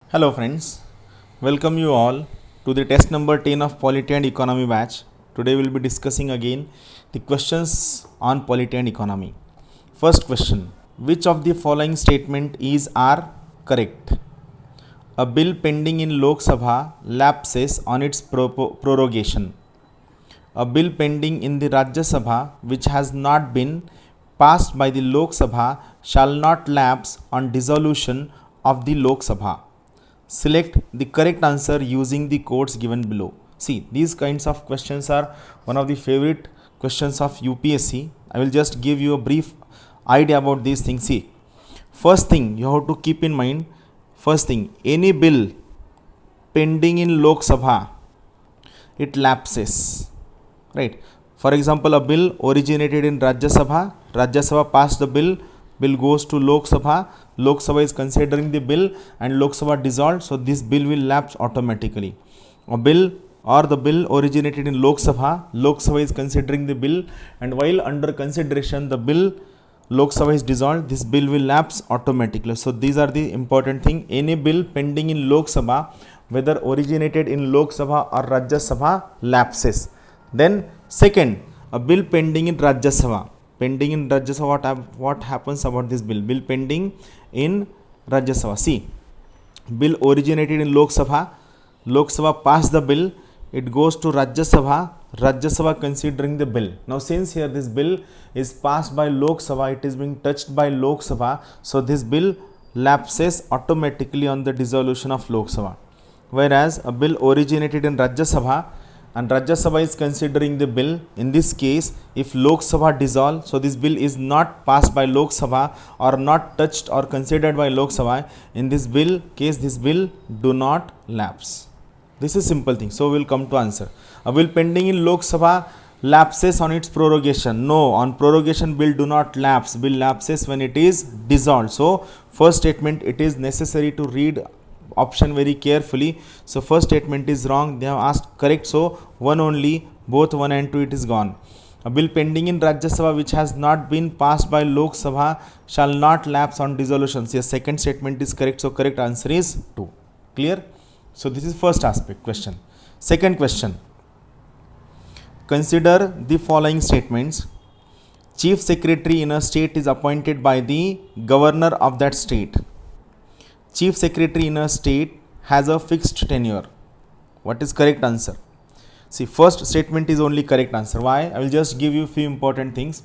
Hello friends, welcome you all to the test number 10 of Polity and Economy batch. Today we will be discussing again the questions on Polity and Economy. First question, which of the following statement are correct? A bill pending in Lok Sabha lapses on its prorogation. A bill pending in the Rajya Sabha which has not been passed by the Lok Sabha shall not lapse on dissolution of the Lok Sabha. Select the correct answer using the codes given below. See, these kinds of questions are one of the favorite questions of UPSC. I will just give you a brief idea about these things. See, first thing you have to keep in mind, any bill pending in Lok Sabha, it lapses, right? For example, a bill originated in Rajya Sabha passed the bill goes to Lok Sabha is considering the bill and Lok Sabha dissolved, so this bill will lapse automatically. A bill or the bill originated in Lok Sabha is considering the bill, and while under consideration the bill Lok Sabha is dissolved, this bill will lapse automatically. So these are the important thing. Any bill pending in Lok Sabha, whether originated in Lok Sabha or Rajya Sabha, lapses. Then second, a bill pending in Rajya Sabha. Pending in Rajya Sabha, what happens about this bill? Bill pending in Rajya Sabha. See, bill originated in Lok Sabha passed the bill, it goes to Rajya Sabha considering the bill. Now since here this bill is passed by Lok Sabha, it is being touched by Lok Sabha, so this bill lapses automatically on the dissolution of Lok Sabha. Whereas a bill originated in Rajya Sabha and Rajya Sabha is considering the bill, in this case if Lok Sabha dissolves, so this bill is not passed by Lok Sabha or not touched or considered by Lok Sabha, in this bill case this bill do not lapse. This is simple thing. So we will come to answer. A bill pending in Lok Sabha lapses on its prorogation. No, on prorogation bill do not lapse. Bill lapses when it is dissolved. So first statement, it is necessary to read option very carefully. So first statement is wrong, they have asked correct, so one only, both 1 and 2 it is gone. A bill pending in Rajya Sabha which has not been passed by Lok Sabha shall not lapse on dissolution. Yes, second statement is correct, so correct answer is 2. Clear? So this is first aspect question. Second question, consider the following statements. Chief Secretary in a state is appointed by the governor of that state. Chief Secretary in a state has a fixed tenure. What is correct answer? See, first statement is only correct answer. Why? I will just give you few important things.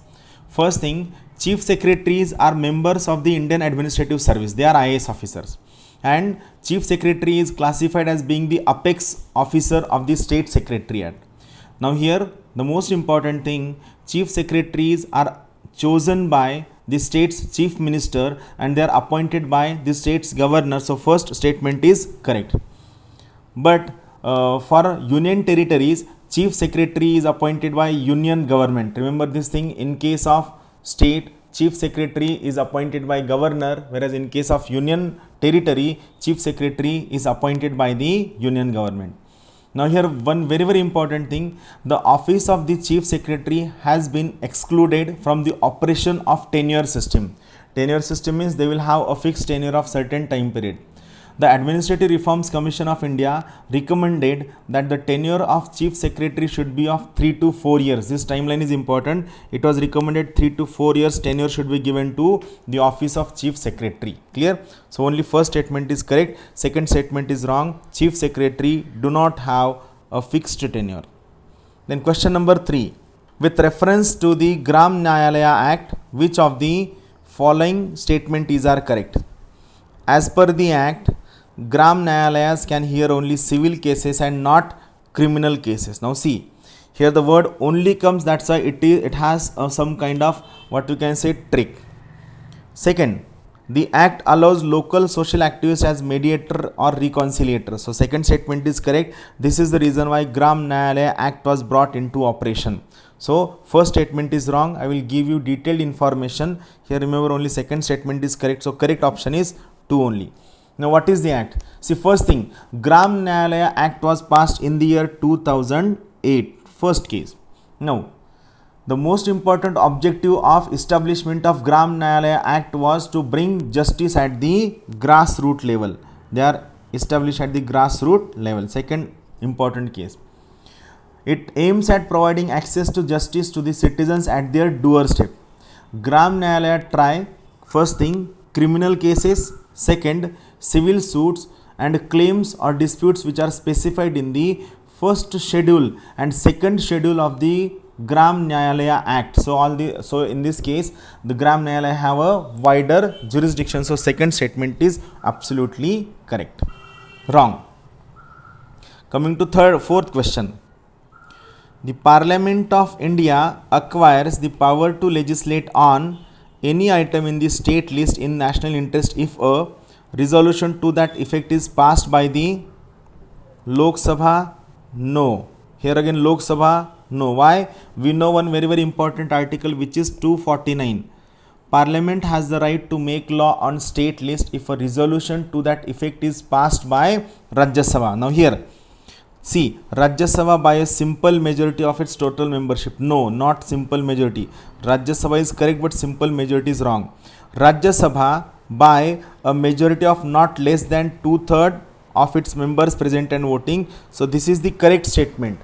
First thing, Chief Secretaries are members of the Indian Administrative Service. They are IAS officers. And Chief Secretary is classified as being the apex officer of the State Secretariat. Now here, the most important thing, Chief Secretaries are chosen by the state's chief minister and they are appointed by the state's governor. So first statement is correct. But for union territories, chief secretary is appointed by union government. Remember this thing, in case of state, chief secretary is appointed by governor, whereas in case of union territory, chief secretary is appointed by the union government. Now here one very important thing, the office of the chief secretary has been excluded from the operation of tenure system. Tenure system means they will have a fixed tenure of certain time period. The Administrative Reforms Commission of India recommended that the tenure of chief secretary should be of 3 to 4 years. This timeline is important. It was recommended 3 to 4 years tenure should be given to the office of chief secretary. Clear? So only first statement is correct. Second statement is wrong. Chief secretary do not have a fixed tenure. Then question number 3. With reference to the Gram Nyalaya Act, which of the following statement are correct? As per the Act, Gram Nyayalayas can hear only civil cases and not criminal cases. Now see, here the word only comes, that's why it has some kind of, what you can say, trick. Second, the Act allows local social activists as mediator or reconciliator. So second statement is correct. This is the reason why Gram Nyalaya Act was brought into operation. So first statement is wrong. I will give you detailed information. Here remember only second statement is correct. So correct option is 2 only. Now what is the act? See, first thing, Gram Nyalaya Act was passed in the year 2008. First case. Now The most important objective of establishment of Gram Nyalaya Act was to bring justice at the grassroots level. They are established at the grassroots level. Second important case. It aims at providing access to justice to the citizens at their doorstep. Gram Nyalaya try, first thing, criminal cases, second, civil suits and claims or disputes which are specified in the first schedule and second schedule of the Gram Nyalaya Act. So in this case, the Gram Nyalaya have a wider jurisdiction. So second statement is absolutely correct. Wrong. Coming to fourth question. The Parliament of India acquires the power to legislate on any item in the state list in national interest if a resolution to that effect is passed by the Lok Sabha. No. Here again Lok Sabha. No. Why? We know one very important article which is 249. Parliament has the right to make law on state list if a resolution to that effect is passed by Rajya Sabha. Now here, see, Rajya Sabha by a simple majority of its total membership. No, not simple majority. Rajya Sabha is correct but simple majority is wrong. Rajya Sabha by a majority of not less than 2/3 of its members present and voting. So this is the correct statement.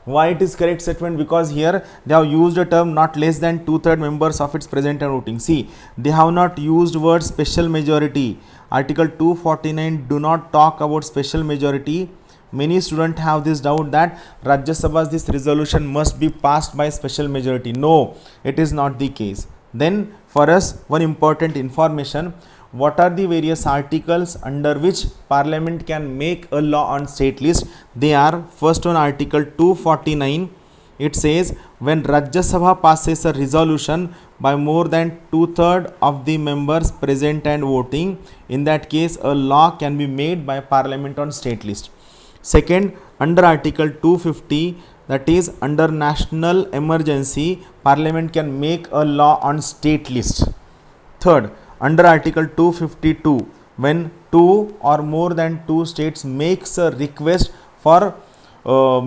Why it is correct statement? Because here they have used a term not less than 2/3 members of its present and voting. See, they have not used word special majority. Article 249 do not talk about special majority. Many students have this doubt that Rajya Sabha's this resolution must be passed by special majority. No, it is not the case. Then for us, one important information, what are the various articles under which Parliament can make a law on state list? They are, first one, Article 249. It says when Rajya Sabha passes a resolution by more than 2/3 of the members present and voting, in that case a law can be made by Parliament on state list. Second, under Article 250, that is under national emergency, Parliament can make a law on state list. Third, under Article 252, when two or more than two states makes a request for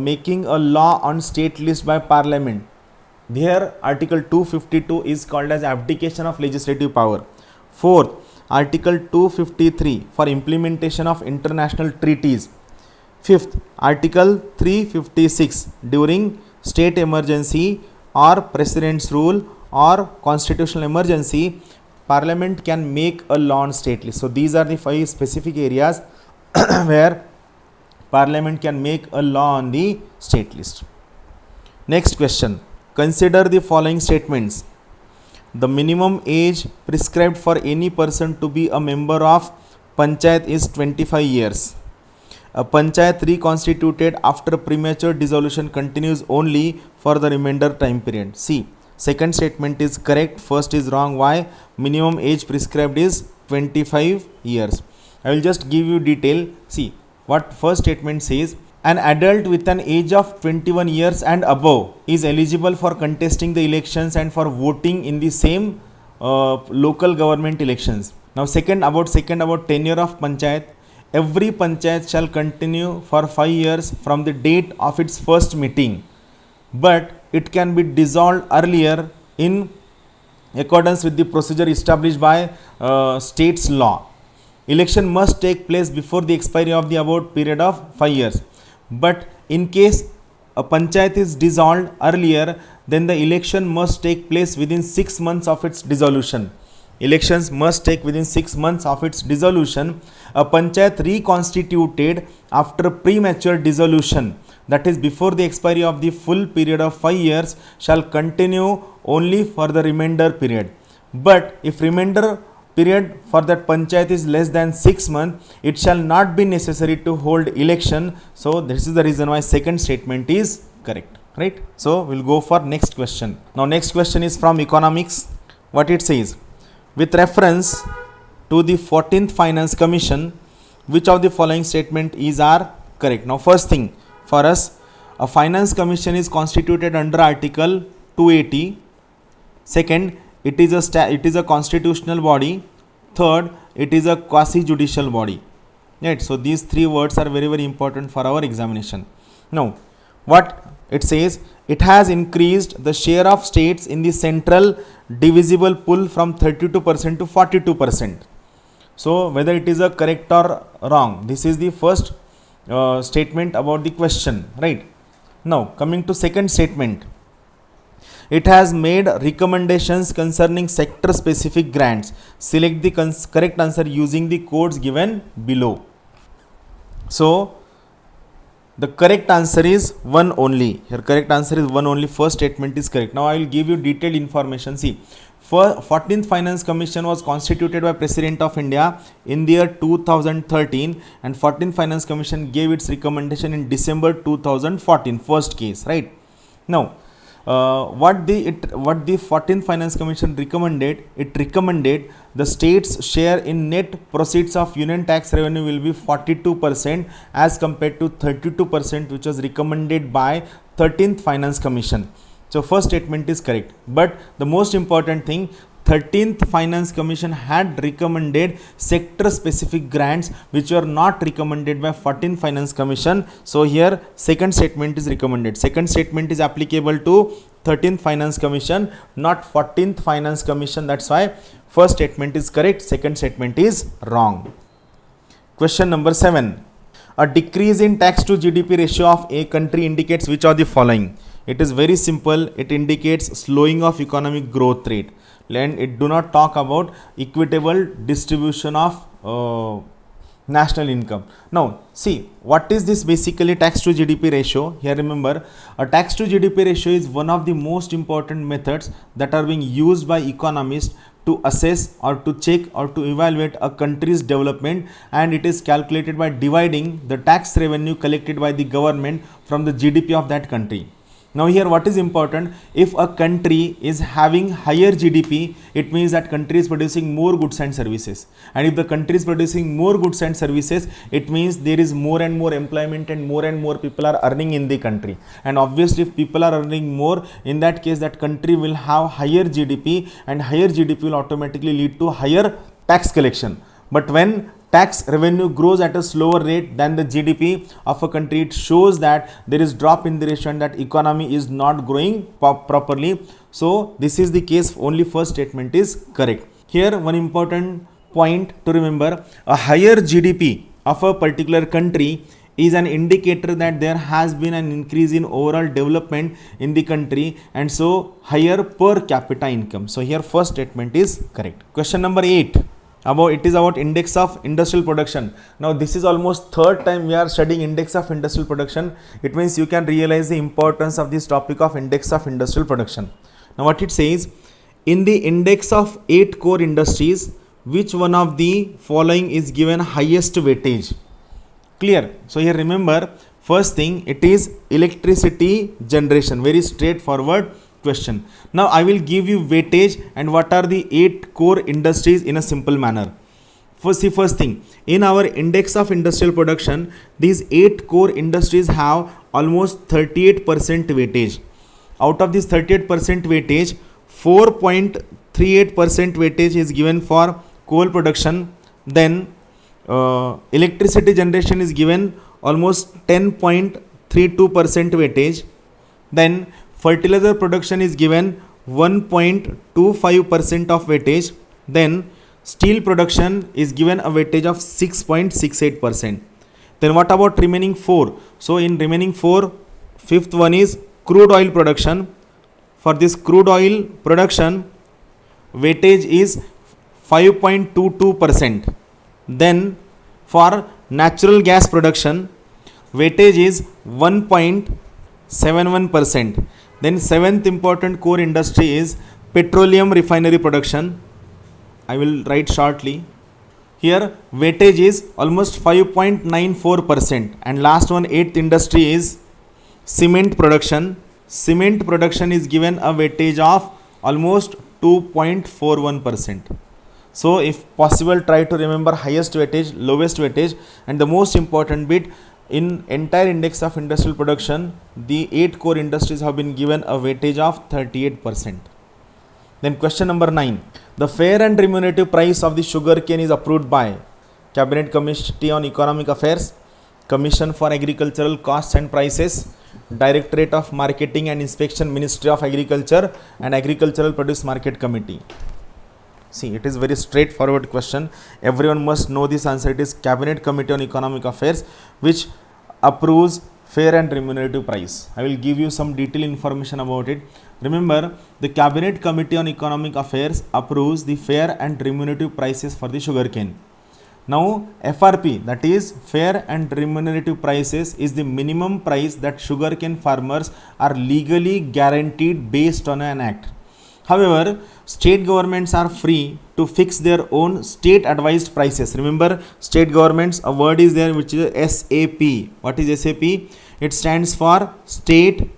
making a law on state list by Parliament, here Article 252 is called as abdication of legislative power. Fourth, Article 253 for implementation of international treaties. Fifth, Article 356 during state emergency or President's rule or constitutional emergency, Parliament can make a law on state list. So these are the 5 specific areas where Parliament can make a law on the state list. Next question. Consider the following statements. The minimum age prescribed for any person to be a member of Panchayat is 25 years. A Panchayat reconstituted after premature dissolution continues only for the remainder time period. See, second statement is correct, first is wrong. Why? Minimum age prescribed is 25 years. I will just give you detail. See what first statement says. An adult with an age of 21 years and above is eligible for contesting the elections and for voting in the same local government elections. Now second about tenure of Panchayat. Every Panchayat shall continue for 5 years from the date of its first meeting, but it can be dissolved earlier in accordance with the procedure established by state's law. Election must take place before the expiry of the above period of 5 years. But in case a Panchayat is dissolved earlier, then the election must take place within 6 months of its dissolution. Elections must take within 6 months of its dissolution. A Panchayat reconstituted after premature dissolution, that is before the expiry of the full period of 5 years, shall continue only for the remainder period. But if remainder period for that Panchayat is less than 6 months, it shall not be necessary to hold election. So this is the reason why second statement is correct, right? So we'll go for next question. Now next question is from economics. What it says, with reference to the 14th Finance Commission, which of the following statement is are correct? Now first thing for us, a Finance Commission is constituted under Article 280. Second, it is a constitutional body. Third, it is a quasi judicial body, right? So these three words are very important for our examination. Now what It says it has increased the share of states in the central divisible pool from 32% to 42%. So whether it is a correct or wrong, this is the first statement about the question, right? Now coming to second statement, it has made recommendations concerning sector specific grants. Select the correct answer using the codes given below. So the correct answer is one only. Here correct answer is one only. First statement is correct. Now I will give you detailed information. See, 14th Finance Commission was constituted by President of India in the year 2013, and 14th Finance Commission gave its recommendation in December 2014. First case, right? Now what the 14th Finance Commission recommended, it recommended the state's share in net proceeds of union tax revenue will be 42% as compared to 32% which was recommended by 13th Finance Commission. So first statement is correct, but the most important thing, 13th Finance Commission had recommended sector specific grants which were not recommended by 14th Finance Commission. So here second statement is recommended. Second statement is applicable to 13th Finance Commission, not 14th Finance Commission. That's why first statement is correct, second statement is wrong. Question number 7. A decrease in tax to GDP ratio of a country indicates which of the following? It is very simple. It indicates slowing of economic growth rate, and it do not talk about equitable distribution of national income. Now see, what is this basically tax to GDP ratio? Here remember, a tax to GDP ratio is one of the most important methods that are being used by economists to assess or to check or to evaluate a country's development, and it is calculated by dividing the tax revenue collected by the government from the GDP of that country. Now here what is important, if a country is having higher GDP, it means that country is producing more goods and services, and if the country is producing more goods and services, it means there is more and more employment and more people are earning in the country. And obviously if people are earning more, in that case that country will have higher GDP, and higher GDP will automatically lead to higher tax collection. But when tax revenue grows at a slower rate than the GDP of a country, it shows that there is drop in the ratio and that economy is not growing properly. So this is the case, only first statement is correct. Here one important point to remember, a higher GDP of a particular country is an indicator that there has been an increase in overall development in the country, and so higher per capita income. So here first statement is correct. Question number 8. It is about index of industrial production. Now this is almost third time we are studying index of industrial production. It means you can realize the importance of this topic of index of industrial production. Now what it says, in the index of 8 core industries, which one of the following is given highest weightage? Clear? So here remember, first thing, it is electricity generation. Very straightforward question. Now I will give you weightage and what are the 8 core industries in a simple manner. First thing, in our index of industrial production, these 8 core industries have almost 38% weightage. Out of this 38% weightage, 4.38% weightage is given for coal production. Then electricity generation is given almost 10.32% weightage. Then fertilizer production is given 1.25% of weightage. Then steel production is given a weightage of 6.68%. Then what about remaining 4? So in remaining 4, fifth one is crude oil production. For this crude oil production, weightage is 5.22%. Then for natural gas production, weightage is 1.71%. Then seventh important core industry is petroleum refinery production. I will write shortly. Here weightage is almost 5.94%. And last one, eighth industry is cement production. Cement production is given a weightage of almost 2.41%. So if possible, try to remember highest weightage, lowest weightage, and the most important bit, in entire index of industrial production, the 8 core industries have been given a weightage of 38%. Then question number 9. The fair and remunerative price of the sugar cane is approved by Cabinet Committee on Economic Affairs, Commission for Agricultural Costs and Prices, Directorate of Marketing and Inspection, Ministry of Agriculture, and Agricultural Produce Market Committee. See, it is very straightforward question. Everyone must know this answer. It is Cabinet Committee on Economic Affairs, which approves fair and remunerative price. I will give you some detailed information about it. Remember, the Cabinet Committee on Economic Affairs approves the fair and remunerative prices for the sugarcane. Now, FRP, that is fair and remunerative prices, is the minimum price that sugarcane farmers are legally guaranteed based on an act. However, state governments are free to fix their own state advised prices. Remember, state governments, a word is there which is SAP. What is SAP? It stands for state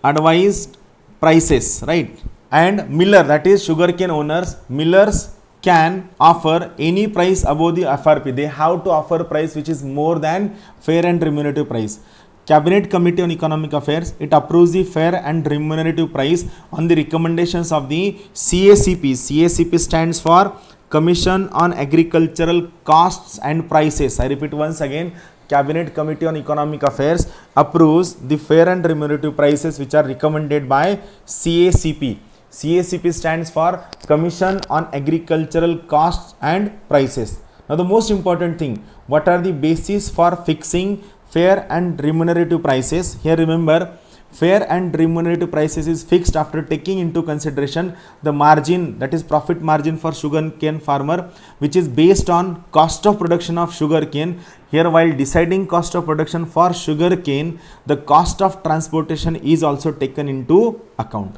advised prices, right? And miller, that is sugarcane owners, millers can offer any price above the FRP. They have to offer price which is more than fair and remunerative price. Cabinet Committee on Economic Affairs, it approves the fair and remunerative price on the recommendations of the CACP. CACP stands for Commission on Agricultural Costs and Prices. I repeat once again, Cabinet Committee on Economic Affairs approves the fair and remunerative prices which are recommended by CACP. CACP stands for Commission on Agricultural Costs and Prices. Now the most important thing, what are the basis for fixing fair and remunerative prices? Here remember, fair and remunerative prices is fixed after taking into consideration the margin, that is profit margin for sugarcane farmer, which is based on cost of production of sugarcane. Here, while deciding cost of production for sugarcane, the cost of transportation is also taken into account.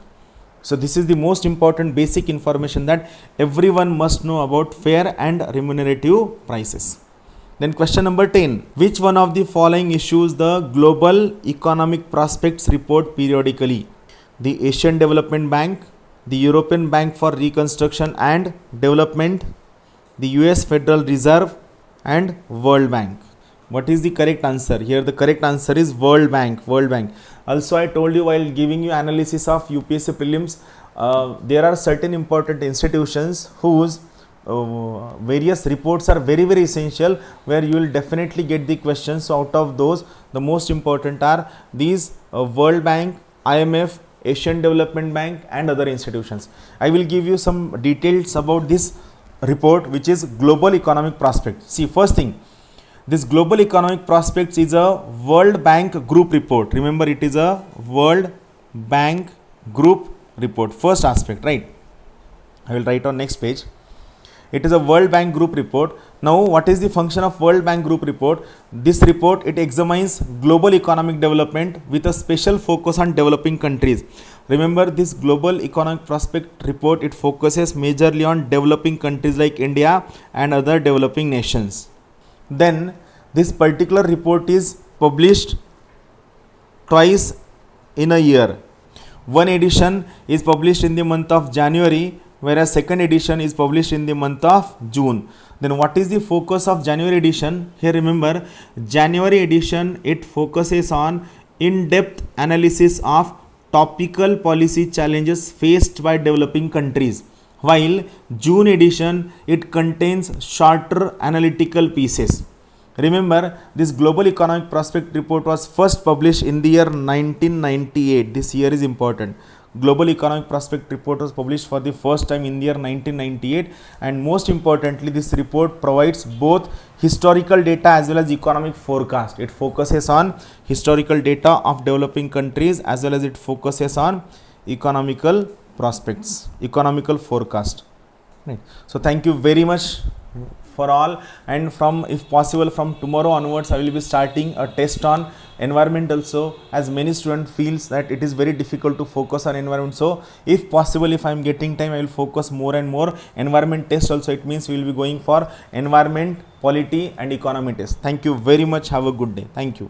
So this is the most important basic information that everyone must know about fair and remunerative prices. Then question number 10. Which one of the following issues the Global Economic Prospects report periodically? The Asian Development Bank, the European Bank for Reconstruction and Development, the US Federal Reserve, and World Bank. What is the correct answer? Here the correct answer is World Bank. World Bank. Also, I told you while giving you analysis of UPSC prelims, there are certain important institutions whose various reports are very essential, where you will definitely get the questions. So out of those, the most important are these World Bank, IMF, Asian Development Bank, and other institutions. I will give you some details about this report, which is Global Economic Prospects. See, first thing, this Global Economic Prospects is a World Bank Group report. Remember, it is a World Bank Group report. First aspect, right? I will write on next page. It is a World Bank Group report. Now, what is the function of World Bank Group report? This report, it examines global economic development with a special focus on developing countries. Remember, this Global Economic Prospect report, it focuses majorly on developing countries like India and other developing nations. Then this particular report is published twice in a year. One edition is published in the month of January, whereas second edition is published in the month of June. Then what is the focus of January edition? Here remember, January edition, it focuses on in-depth analysis of topical policy challenges faced by developing countries, while June edition, it contains shorter analytical pieces. Remember, this Global Economic Prospect report was first published in the year 1998. This year is important. Global Economic Prospect report was published for the first time in the year 1998, and most importantly, this report provides both historical data as well as economic forecast. It focuses on historical data of developing countries as well as it focuses on economical prospects, economical forecast. Right. So thank you very much for all, and from, if possible, from tomorrow onwards I will be starting a test on environment also, as many students feels that it is very difficult to focus on environment. So if possible, if I am getting time, I will focus more and more environment test also. It means we will be going for environment, polity and economy test. Thank you very much. Have a good day. Thank you.